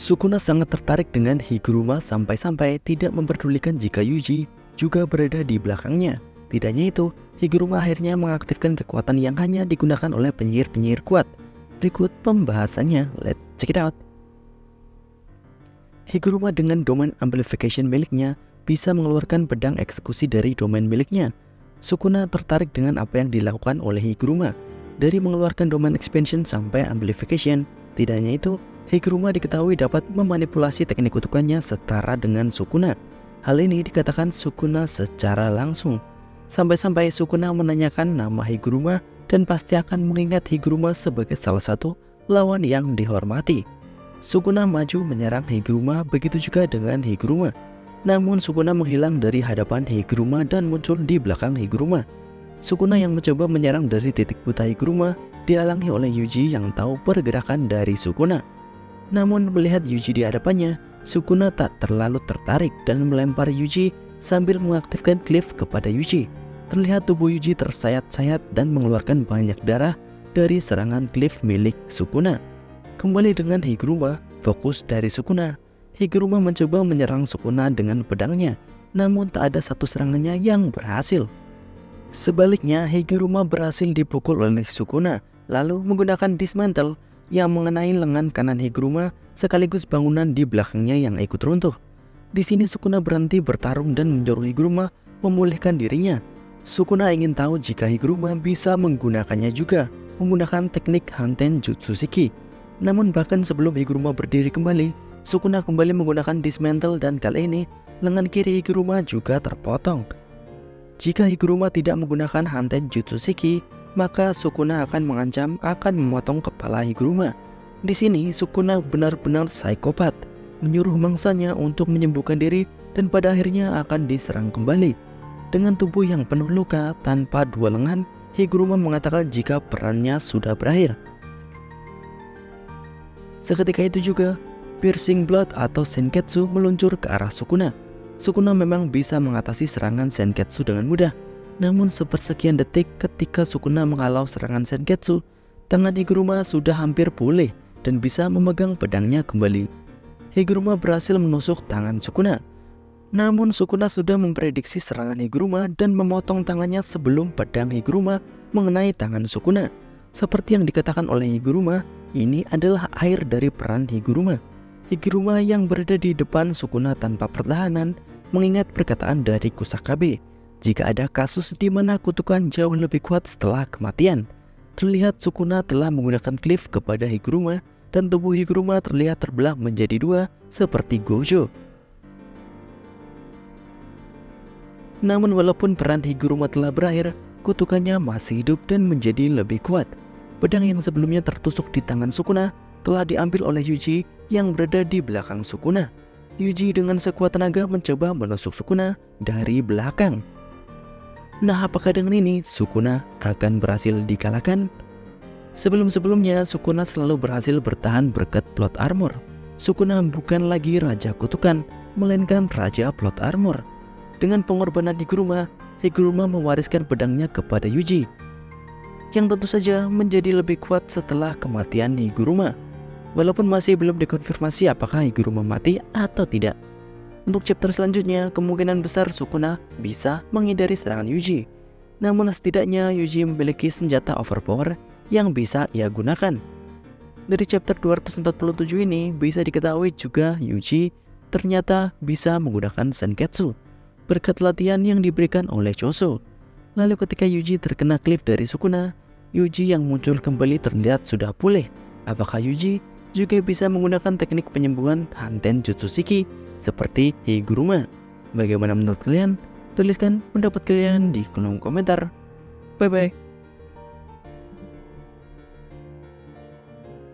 Sukuna sangat tertarik dengan Higuruma sampai-sampai tidak memperdulikan jika Yuji juga berada di belakangnya. Tidak hanya itu, Higuruma akhirnya mengaktifkan kekuatan yang hanya digunakan oleh penyihir-penyihir kuat. Berikut pembahasannya, let's check it out. Higuruma dengan domain amplification miliknya bisa mengeluarkan pedang eksekusi dari domain miliknya. Sukuna tertarik dengan apa yang dilakukan oleh Higuruma, dari mengeluarkan domain expansion sampai amplification. Tidak hanya itu, Higuruma diketahui dapat memanipulasi teknik kutukannya setara dengan Sukuna. Hal ini dikatakan Sukuna secara langsung. Sampai-sampai Sukuna menanyakan nama Higuruma dan pasti akan mengingat Higuruma sebagai salah satu lawan yang dihormati. Sukuna maju menyerang Higuruma, begitu juga dengan Higuruma. Namun Sukuna menghilang dari hadapan Higuruma dan muncul di belakang Higuruma. Sukuna yang mencoba menyerang dari titik buta Higuruma dihalangi oleh Yuji yang tahu pergerakan dari Sukuna. Namun melihat Yuji di hadapannya, Sukuna tak terlalu tertarik dan melempar Yuji sambil mengaktifkan Cliff kepada Yuji. Terlihat tubuh Yuji tersayat-sayat dan mengeluarkan banyak darah dari serangan Cliff milik Sukuna. Kembali dengan Higuruma, fokus dari Sukuna. Higuruma mencoba menyerang Sukuna dengan pedangnya, namun tak ada satu serangannya yang berhasil. Sebaliknya, Higuruma berhasil dipukul oleh Sukuna, lalu menggunakan dismantle yang mengenai lengan kanan Higuruma sekaligus bangunan di belakangnya yang ikut runtuh. Di sini Sukuna berhenti bertarung dan menyuruh Higuruma memulihkan dirinya. Sukuna ingin tahu jika Higuruma bisa menggunakannya juga, menggunakan teknik Hanten Jutsu Shiki. Namun bahkan sebelum Higuruma berdiri kembali, Sukuna kembali menggunakan dismantle dan kali ini lengan kiri Higuruma juga terpotong. Jika Higuruma tidak menggunakan Hanten Jutsu Shiki, maka Sukuna akan mengancam akan memotong kepala Higuruma. Di sini Sukuna benar-benar psikopat, menyuruh mangsanya untuk menyembuhkan diri dan pada akhirnya akan diserang kembali. Dengan tubuh yang penuh luka tanpa dua lengan, Higuruma mengatakan jika perannya sudah berakhir. Seketika itu juga, Piercing Blood atau Senketsu meluncur ke arah Sukuna. Sukuna memang bisa mengatasi serangan Senketsu dengan mudah. Namun sepersekian detik ketika Sukuna menghalau serangan Senketsu, tangan Higuruma sudah hampir pulih dan bisa memegang pedangnya kembali. Higuruma berhasil menusuk tangan Sukuna. Namun Sukuna sudah memprediksi serangan Higuruma dan memotong tangannya sebelum pedang Higuruma mengenai tangan Sukuna. Seperti yang dikatakan oleh Higuruma, ini adalah akhir dari peran Higuruma. Higuruma yang berada di depan Sukuna tanpa pertahanan mengingat perkataan dari Kusakabe, jika ada kasus di mana kutukan jauh lebih kuat setelah kematian. Terlihat Sukuna telah menggunakan Cliff kepada Higuruma dan tubuh Higuruma terlihat terbelah menjadi dua seperti Gojo. Namun walaupun peran Higuruma telah berakhir, kutukannya masih hidup dan menjadi lebih kuat. Pedang yang sebelumnya tertusuk di tangan Sukuna telah diambil oleh Yuji yang berada di belakang Sukuna. Yuji dengan sekuat tenaga mencoba menusuk Sukuna dari belakang. Nah, apakah dengan ini Sukuna akan berhasil dikalahkan? Sebelum-sebelumnya Sukuna selalu berhasil bertahan berkat plot armor. Sukuna bukan lagi raja kutukan, melainkan raja plot armor. Dengan pengorbanan Higuruma, Higuruma mewariskan pedangnya kepada Yuji, yang tentu saja menjadi lebih kuat setelah kematian Higuruma. Walaupun masih belum dikonfirmasi apakah Higuruma mati atau tidak. Untuk chapter selanjutnya, kemungkinan besar Sukuna bisa menghindari serangan Yuji. Namun setidaknya Yuji memiliki senjata overpower yang bisa ia gunakan. Dari chapter 247 ini bisa diketahui juga Yuji ternyata bisa menggunakan Senketsu berkat latihan yang diberikan oleh Choso. Lalu ketika Yuji terkena cliff dari Sukuna, Yuji yang muncul kembali terlihat sudah pulih. Apakah Yuji juga bisa menggunakan teknik penyembuhan Hanten Jutsu Shiki seperti Higuruma? Bagaimana menurut kalian? Tuliskan pendapat kalian di kolom komentar. Bye bye.